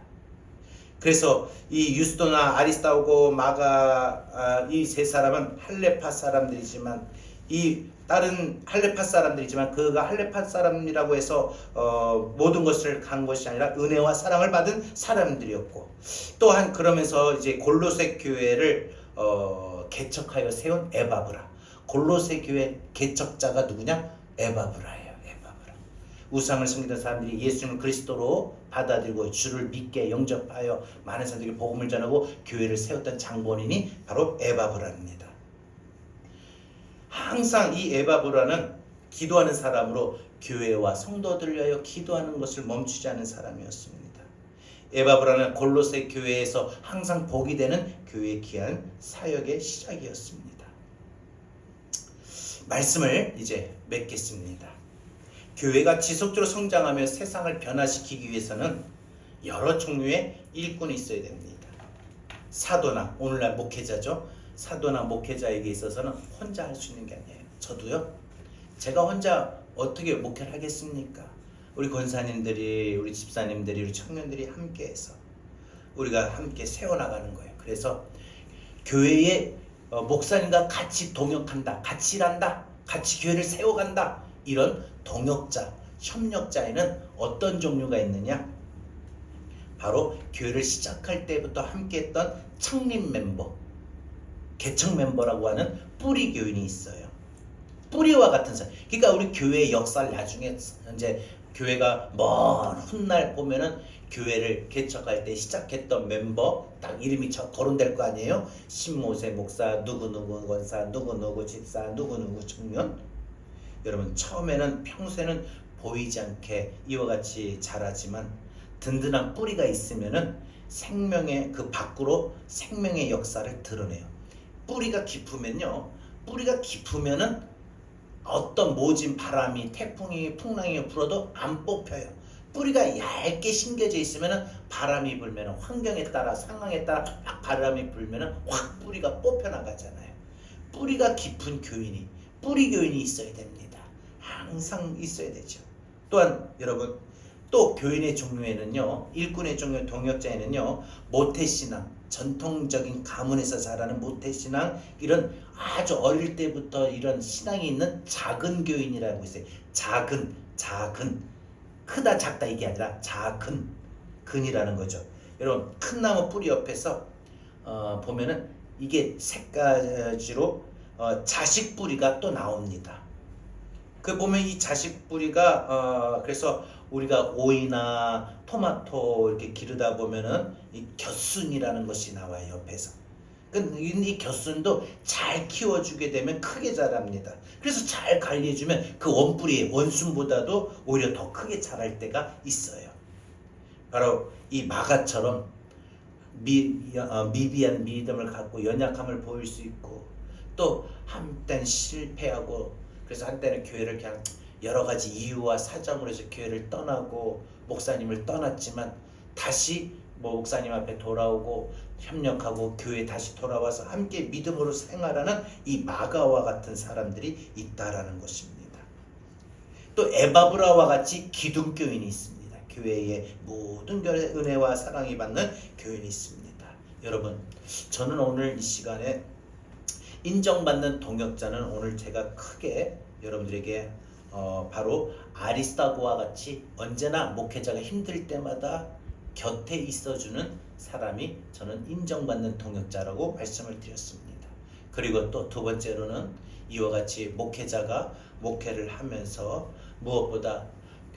그래서 이 유스도나 아리스타고 마가 이 세 사람은 할레파 사람들이지만 이 다른 할레파 사람들이지만 그가 할레파 사람이라고 해서 모든 것을 간 것이 아니라 은혜와 사랑을 받은 사람들이었고, 또한 그러면서 이제 골로새 교회를 개척하여 세운 에바브라. 골로새 교회 개척자가 누구냐? 에바브라예요. 에바브라. 우상을 섬기던 사람들이 예수님을 그리스도로 받아들이고 주를 믿게 영접하여 많은 사람들에게 복음을 전하고 교회를 세웠던 장본인이 바로 에바브라입니다. 항상 이 에바브라는 기도하는 사람으로 교회와 성도들을 위하여 기도하는 것을 멈추지 않은 사람이었습니다. 에바브라는 골로새 교회에서 항상 복이 되는 교회의 귀한 사역의 시작이었습니다. 말씀을 이제 맺겠습니다. 교회가 지속적으로 성장하며 세상을 변화시키기 위해서는 여러 종류의 일꾼이 있어야 됩니다. 사도나, 오늘날 목회자죠. 사도나 목회자에게 있어서는 혼자 할 수 있는 게 아니에요. 저도요. 제가 혼자 어떻게 목회를 하겠습니까? 우리 권사님들이, 우리 집사님들이, 우리 청년들이 함께해서 우리가 함께 세워나가는 거예요. 그래서 교회의 목사님과 같이 동역한다, 같이 일한다, 같이 교회를 세워간다. 이런 동역자, 협력자에는 어떤 종류가 있느냐? 바로 교회를 시작할 때부터 함께했던 창립 멤버, 개척 멤버라고 하는 뿌리 교인이 있어요. 뿌리와 같은 사람. 그러니까 우리 교회의 역사를 나중에 이제 교회가 먼 훗날 보면은 교회를 개척할 때 시작했던 멤버 딱 이름이 거론될 거 아니에요. 신모세 목사, 누구누구 권사, 누구누구 집사, 누구누구 청년. 여러분, 처음에는 평소에는 보이지 않게 이와 같이 자라지만 든든한 뿌리가 있으면은 생명의 그 밖으로 생명의 역사를 드러내요. 뿌리가 깊으면은 어떤 모진 바람이, 태풍이, 풍랑이 불어도 안 뽑혀요. 뿌리가 얇게 심겨져 있으면은 바람이 불면은 환경에 따라, 상황에 따라 확 바람이 불면은 확 뿌리가 뽑혀 나가잖아요. 뿌리가 깊은 교인이, 뿌리 교인이 있어야 됩니다. 항상 있어야 되죠. 또한 여러분, 또 교인의 종류에는요, 일꾼의 종류, 동역자에는요, 모태신앙, 전통적인 가문에서 자라는 모태신앙, 이런 아주 어릴 때부터 이런 신앙이 있는 작은 교인이라고 있어요. 작은, 크다 작다 이게 아니라 작은, 근이라는 거죠. 여러분, 큰 나무 뿌리 옆에서 보면은 이게 색가지로 자식 뿌리가 또 나옵니다. 그 보면 이 자식 뿌리가 그래서 우리가 오이나 토마토 이렇게 기르다 보면은 이 겨순이라는 것이 나와요, 옆에서. 이 겨순도 잘 키워주게 되면 크게 자랍니다. 그래서 잘 관리해주면 그 원뿌리의 원순보다도 오히려 더 크게 자랄 때가 있어요. 바로 이 마가처럼 미비한 믿음을 갖고 연약함을 보일 수 있고, 또 한때는 실패하고, 그래서 한때는 교회를 그냥 여러 가지 이유와 사정으로 해서 교회를 떠나고 목사님을 떠났지만 다시 목사님 앞에 돌아오고 협력하고 교회에 다시 돌아와서 함께 믿음으로 생활하는 이 마가와 같은 사람들이 있다라는 것입니다. 또 에바브라와 같이 기둥교인이 있습니다. 교회의 모든 은혜와 사랑이 받는 교인이 있습니다. 여러분, 저는 오늘 이 시간에 인정받는 동역자는 오늘 제가 크게 여러분들에게 바로 아리스타고와 같이 언제나 목회자가 힘들 때마다 곁에 있어주는 사람이 저는 인정받는 동역자라고 말씀을 드렸습니다. 그리고 또 두 번째로는 이와 같이 목회자가 목회를 하면서 무엇보다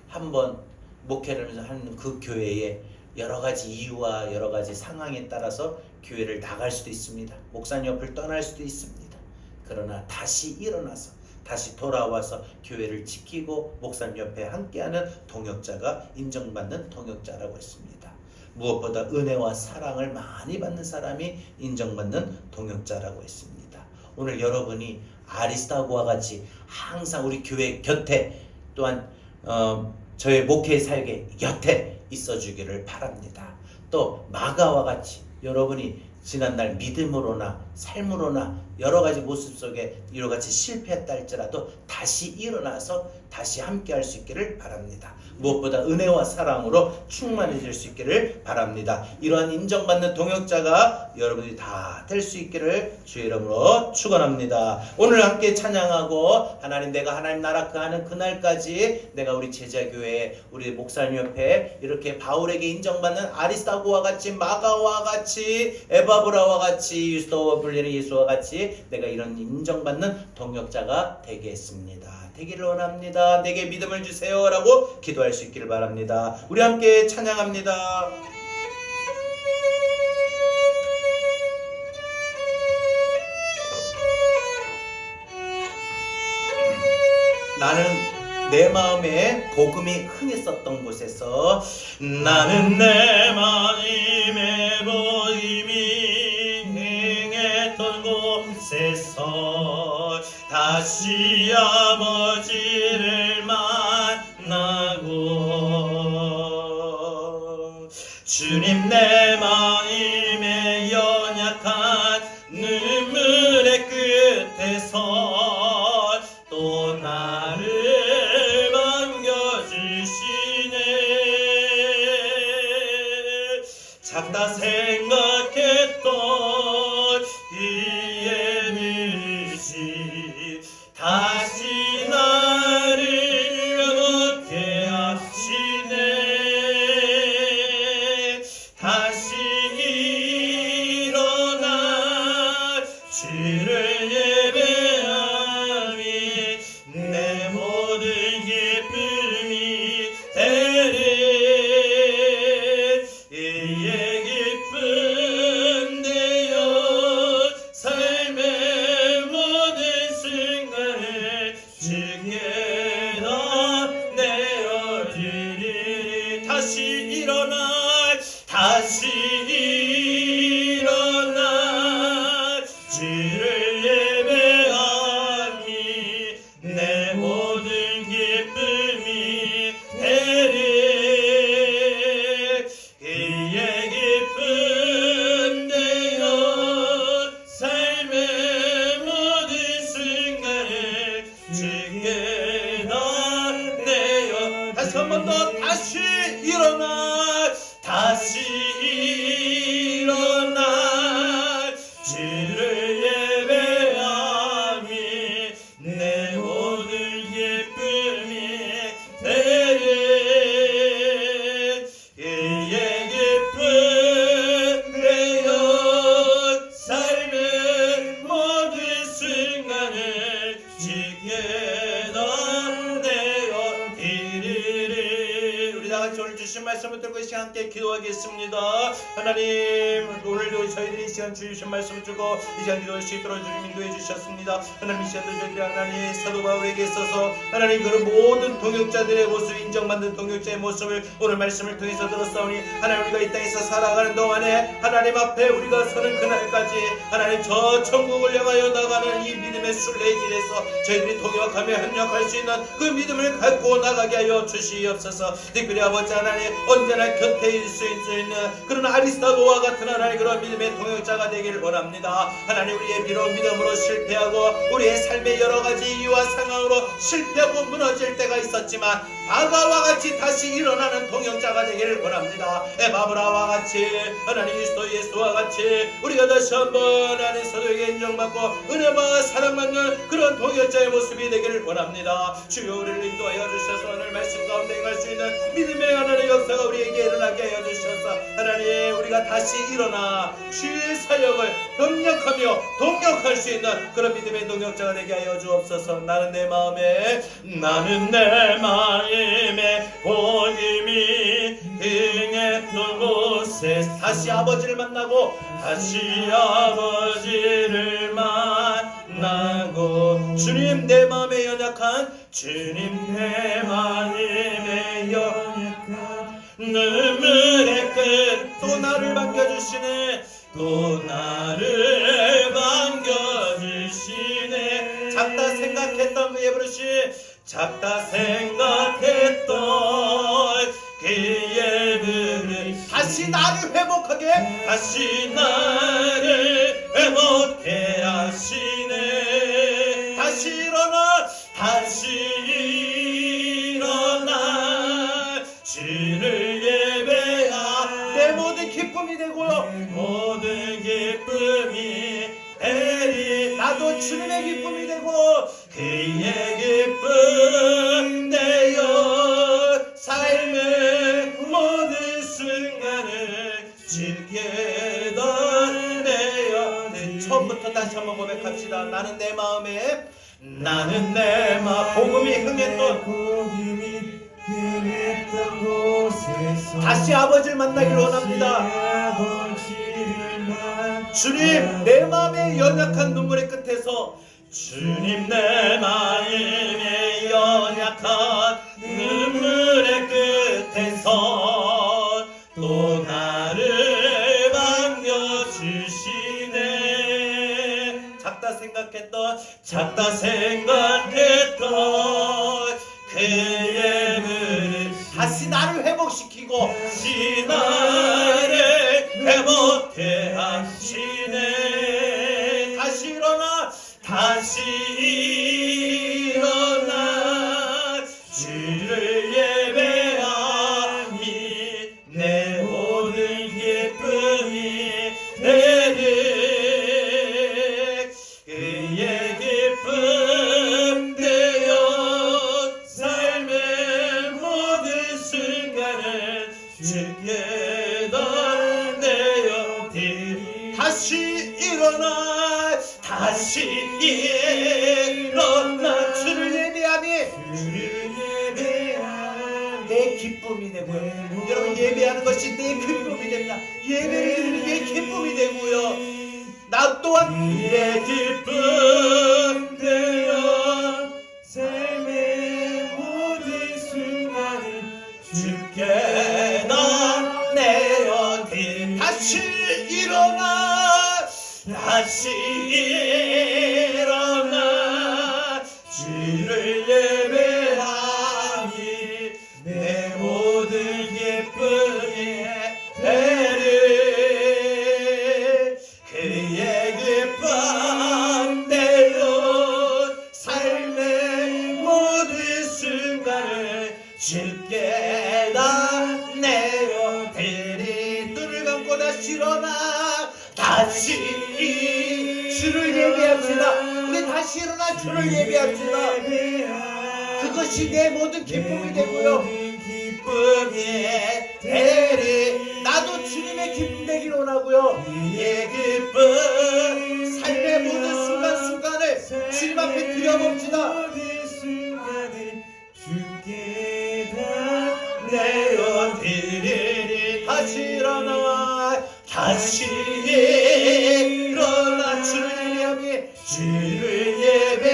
한번 목회를 하면서 하는 그 교회에 여러 가지 이유와 여러 가지 상황에 따라서 교회를 나갈 수도 있습니다. 목사님 옆을 떠날 수도 있습니다. 그러나 다시 일어나서 다시 돌아와서 교회를 지키고 목사님 옆에 함께하는 동역자가 인정받는 동역자라고 했습니다. 무엇보다 은혜와 사랑을 많이 받는 사람이 인정받는 동역자라고 했습니다. 오늘 여러분이 아리스타고와 같이 항상 우리 교회 곁에, 또한 저의 목회 사역의 곁에 있어주기를 바랍니다. 또 마가와 같이 여러분이 지난날 믿음으로나 삶으로나 여러 가지 모습 속에 이와 같이 실패했다 할지라도 다시 일어나서 다시 함께 할 수 있기를 바랍니다. 무엇보다 은혜와 사랑으로 충만해질 수 있기를 바랍니다. 이러한 인정받는 동역자가 여러분들이 다 될 수 있기를 주의 이름으로 축원합니다. 오늘 함께 찬양하고 하나님, 내가 하나님 나라 하는 그날까지 내가 우리 제자교회 우리 목사님 옆에 이렇게 바울에게 인정받는 아리스타고와 같이 마가와 같이 에바브라와 같이 유스도와 불리는 예수와 같이 내가 이런 인정받는 동역자가 되겠습니다. 되기를 원합니다. 내게 믿음을 주세요 라고 기도할 수 있기를 바랍니다. 우리 함께 찬양합니다. 나는 내 마음에 복음이 흥했었던 곳에서, 나는 내 마음에 복음이 흥했던 곳에서 다시 아버지를 만나고, 주님 내 마음에 연약한 눈물의 끝에서 또 나를 반겨주시네. 작다 생각했던 이의 눈이 다시 나를 얻게 하시네. 다시 일어나 주를 예배하니 내 모든 기쁨이 되리. 이의 기쁨 되어 삶의 모든 순간을 주께 다 내어드리리. 다시 일어나, 다시 일어나 주를 예배하니 내 모든 기쁨이 되리. 이의 기쁨 되어 삶의 모든 순간을 주께 다 내어. 다시 한 번 더, 다시 일어나, 다시 일어나 주를 예배하니 내 모든 기쁨이 되리. 이의 기쁨 되어 삶의 모든 순간을 주께 다 내어드리리. 우리 다같이 오늘 주신 말씀을 듣고 이 시간 함께 기도하겠습니다. 하나님, 오늘도 저희들이 이 시간 주신 말씀을 주고 이 시간 기도할 수 있도록 주님 인도해 주셨습니다. 하나님, 이 시간도 저희들이 하나님 사도 바울에게 있어서 하나님 그런 모든 동역자들의 모습, 인정받는 동역자의 모습을 오늘 말씀을 통해서 들었사오니 하나님, 우리가 이 땅에서 살아가는 동안에 하나님 앞에 우리가 서는 그날까지 하나님 저 천국을 향하여 나가는 이 믿음의 순례의 길에서 저희들이 동역하며 협력할 수 있는 그 믿음을 갖고 나가게 하여 주시옵소서. 특별히 아버지 하나님, 언제나 곁에 있을 수 있는 그런 아리스타고와 같은 하나님 그런 믿음의 동역자가 되기를 원합니다. 하나님, 우리의 비록 믿음으로 실패하고 우리의 삶의 여러 가지 이유와 상황으로 실패하고 무너질 때가 있었지만 바가와 같이 다시 일어나는 동역자가 되기를 원합니다. 에바브라와 같이 하나님 그리스도 예수와 같이 우리가 다시 한번 하나님 사도에게 인정받고 은혜와 사랑받는 그런 동역자의 모습이 되기를 원합니다. 주여, 우리를 인도하여 주셔서 오늘 말씀 가운데 행할 수 있는 믿음의 하나님의 역사가 우리에게 일어나게 하여 주셔서 하나님, 우리가 다시 일어나 주의 사역을 협력하며 동역할 수 있는 그런 믿음의 동역자가 되게 하여 주옵소서. 나는 내 마음에 복음이 흥했던 곳에 다시 아버지를 만나고 다시 아버지를 만나고, 주님 내 마음에 연약한, 주님 내 마음에 연약한 눈물의 끝 또 나를 반겨주시네. 또 나를 반겨주시네. 작다 생각했던 그의 부르심, 작다 생각했던 그의 부르심 다시 나를 회복하게 다시 나를 회복해 하시네. 다시 일어나 다시 일어나 주를 예배하. 내 모든 기쁨이 되고요 모든 기쁨이 되리. 나도 주님의 기쁨이 되고 그의 기쁨 되어 삶의 모든 순간을 주께 드려야 돼. 처음부터 다시 한번 고백합시다. 나는 내 마음에 나는 내 마음 복음이 흥했던 복음이 흥했던 곳에서 다시 아버지를 만나기를 원합니다. 주님 내 마음의 연약한 눈물의 끝에서 주님 내 마음의 연약한 눈물의 끝에서 또 나를 반겨주시네. 작다 생각했던 그의 물을 다시 나를 회복시키고 다시 나를 회복해 하시네. 다시 일어나 다시 일어나 주를 예배하니 내 모든 기쁨이 되리. 그의 기쁨 되어 삶의 모든 순간을 주께 다 내어드리. 다시 일어나 다시 일어나 주를 예배하니 주를 예배하니 내 기쁨이 되고요. 여러분 예배하는 것이 내 기쁨이 됩니다. 예배를 드리는 게 기쁨이 되고요. 나 또한 내 기쁨 되어 삶의 모든 순간을 주께 다 내어드리. 다시 일어나 다시 일어나 주를 예배하니 내 모든 기쁨이 되리. 그의 기쁨 되어 삶의 모든 순간을 주께 다 내어드리. 눈을 감고 다시 일어나 다시 주를 예배합시다. 우리 다시 일어나 주를 예배합시다. 그것이 내 모든 기쁨이 되고요. 기쁨이 되리. 나도 주님의 기쁨 되기를 원하고요. 의 기쁨 삶의 모든 순간순간을 주님 앞에 드려봅시다. 모든 순간을 주께 다 내어드리리. 다시 일어나 다시 일어나 주를 예배하니 주를 예배.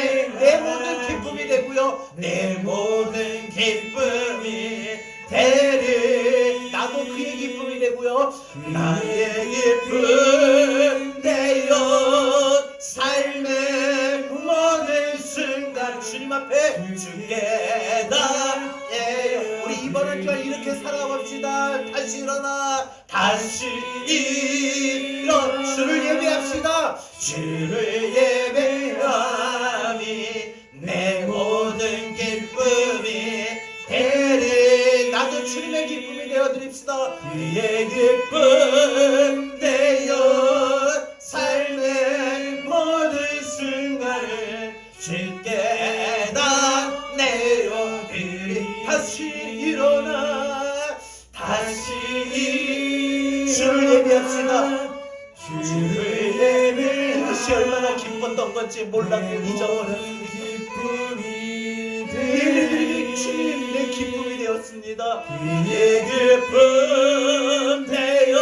내 모든 기쁨이 되고요. 내 모든 기쁨이 되리. 나도 그의 기쁨이 되고요. 나의 기쁨 되어 삶의 모든 순간 주님 앞에 주께 다 우리 이번 한 주간 이렇게 살아갑시다. 다시 일어나 다시 일어나 주를 예배합시다. 주를 예배하니 내 모든 기쁨이 되리. 나도 주님의 기쁨이 되어드립시다. 그의 기쁨 되어 삶의 모든 순간을 주께 다 내어드리. 다시 일어나 다시 주를 예배합시다. 주를 예배하니 그것이 얼마나 기뻤던 건지 몰랐고 잊어버렸습니다. 기쁨이 예배드리니 주님 내 기쁨이 되었습니다. 그의 기쁨 되어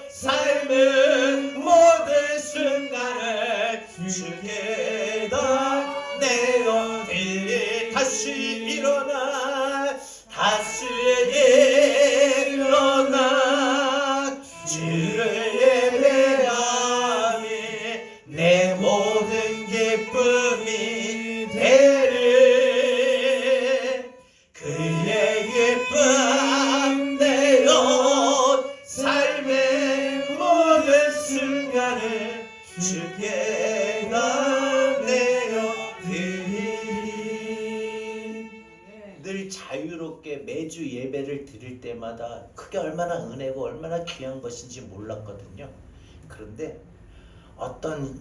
삶의 모든 순간을 주께 다 내어드리. 다시 일어나 다시 일어나 주를 예배하니 내 모든 기쁨이 되리. 그의 기쁨 되어 늘 자유롭게 매주 예배를 드릴 때마다 그게 얼마나 은혜고 얼마나 귀한 것인지 몰랐거든요. 그런데 어떤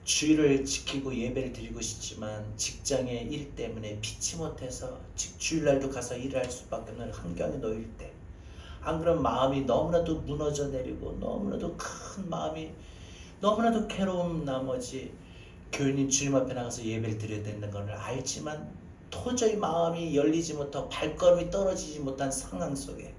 주일을 지키고 예배를 드리고 싶지만 직장의 일 때문에 피치 못해서 주일날도 가서 일할 수밖에 없는 환경에 놓일 때, 안 그러면 마음이 너무나도 무너져 내리고 너무나도 큰 마음이 너무나도 괴로운 나머지 교인인 주님 앞에 나가서 예배를 드려야 되는 걸 알지만 도저히 마음이 열리지 못하고 발걸음이 떨어지지 못한 상황 속에,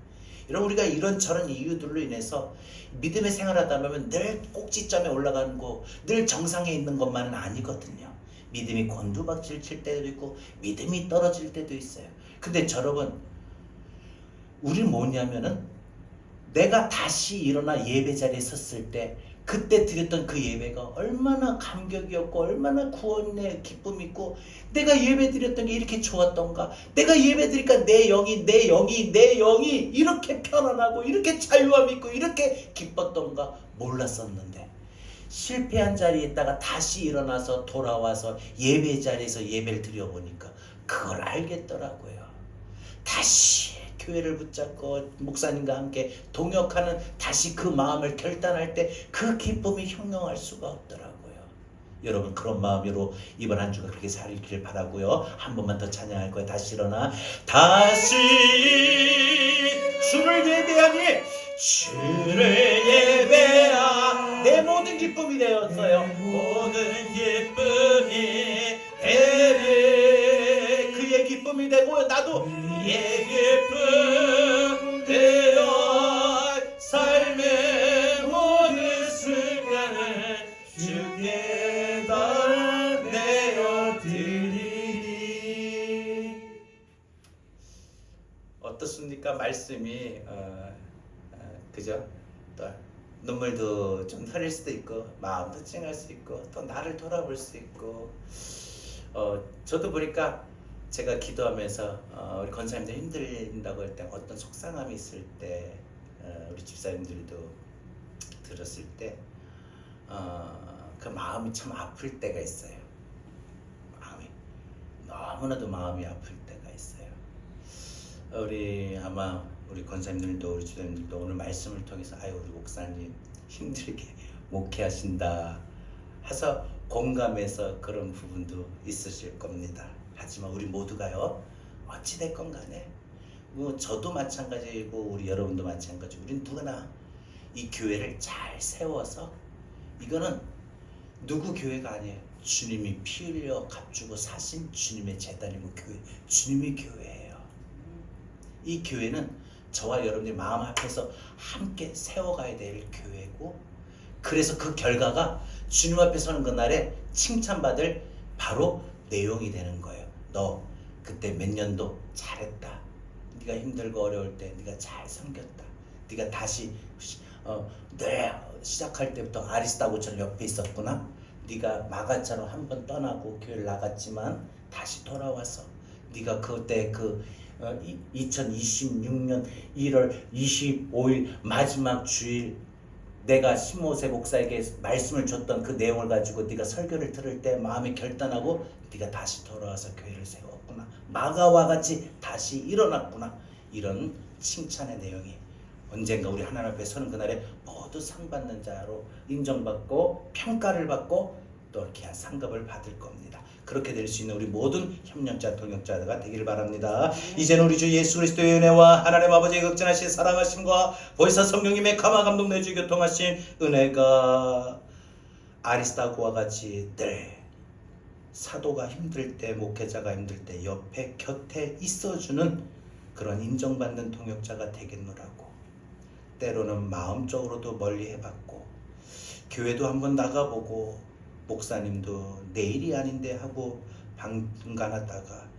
여러분 우리가 이런저런 이유들로 인해서 믿음의 생활하다 보면 늘 꼭지점에 올라가는 거, 늘 정상에 있는 것만은 아니거든요. 믿음이 곤두박질 칠 때도 있고 믿음이 떨어질 때도 있어요. 근데 여러분, 우리는 뭐냐면은 내가 다시 일어나 예배 자리에 섰을 때 그때 드렸던 그 예배가 얼마나 감격이었고 얼마나 구원의 기쁨이 있고 내가 예배 드렸던 게 이렇게 좋았던가, 내가 예배 드리니까 내 영이 이렇게 편안하고 이렇게 자유함 있고 이렇게 기뻤던가 몰랐었는데, 실패한 자리에 있다가 다시 일어나서 돌아와서 예배 자리에서 예배를 드려보니까 그걸 알겠더라고요. 다시 교회를 붙잡고 목사님과 함께 동역하는 다시 그 마음을 결단할 때 그 기쁨이 형용할 수가 없더라고요. 여러분 그런 마음으로 이번 한 주가 그렇게 살길 바라고요. 한 번만 더 찬양할 거예요. 다시 일어나 다시 주를 예배하니 주를 예배하 내 모든 기쁨이 되었어요. 모든 기쁨이 되네. 그의 기쁨이 되고 나도 그의 기쁨 되어 삶의 모든 순간을 주께다 내어드리리. 어떻습니까? 말씀이 그죠? 또 눈물도 좀 흐릴 수도 있고 마음도 찡할 수 있고 또 나를 돌아볼 수 있고, 저도 보니까 제가 기도하면서 우리 권사님들 힘들다고 할 때 어떤 속상함이 있을 때 우리 집사님들도 들었을 때 그 마음이 참 아플 때가 있어요. 마음이 너무나도 마음이 아플 때가 있어요. 아마 우리 권사님들도 우리 집사님들도 오늘 말씀을 통해서 아유 우리 목사님 힘들게 목회하신다 해서 공감해서 그런 부분도 있으실 겁니다. 하지만 우리 모두가요, 어찌됐건 간에 뭐 저도 마찬가지고 우리 여러분도 마찬가지고 우린 누구나 이 교회를 잘 세워서, 이거는 누구 교회가 아니에요. 주님이 피 흘려 값주고 사신 주님의 재단이고 교회, 주님의 교회예요. 이 교회는 저와 여러분들이 마음 앞에서 함께 세워가야 될 교회고, 그래서 그 결과가 주님 앞에 서는 그날에 칭찬받을 바로 내용이 되는 거예요. 너 그때 몇 년도 잘했다. 네가 힘들고 어려울 때 네가 잘 섬겼다. 네가 다시 늘 시작할 때부터 아리스타고처럼 옆에 있었구나. 네가 마가처럼 한 번 떠나고 교회를 나갔지만 다시 돌아와서 네가 그때 2026년 1월 25일 마지막 주일 내가 신모세 목사에게 말씀을 줬던 그 내용을 가지고 네가 설교를 들을 때 마음에 결단하고 네가 다시 돌아와서 교회를 세웠구나. 마가와 같이 다시 일어났구나. 이런 칭찬의 내용이 언젠가 우리 하나님 앞에 서는 그날에 모두 상 받는 자로 인정받고 평가를 받고 또 이렇게 상급을 받을 겁니다. 그렇게 될 수 있는 우리 모든 협력자 동역자가 되기를 바랍니다. 이제는 우리 주 예수 그리스도의 은혜와 하나님 아버지의 극진하신 사랑하심과 보혜사 성령님의 감화 감동 내주 교통하신 은혜가 아리스타고와 같이 늘 사도가 힘들 때, 목회자가 힘들 때 옆에 곁에 있어주는 그런 인정받는 동역자가 되겠노라고. 때로는 마음적으로도 멀리 해봤고 교회도 한번 나가보고 목사님도 내일이 아닌데 하고 방관하다가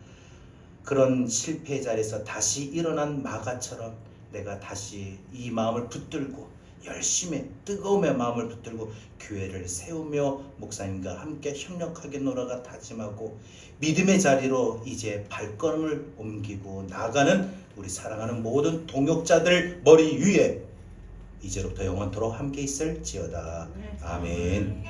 그런 실패의 자리에서 다시 일어난 마가처럼 내가 다시 이 마음을 붙들고 열심히 뜨거움의 마음을 붙들고 교회를 세우며 목사님과 함께 협력하겠노라가 다짐하고 믿음의 자리로 이제 발걸음을 옮기고 나가는 우리 사랑하는 모든 동역자들 머리 위에 이제로부터 영원토록 함께 있을지어다. 아멘.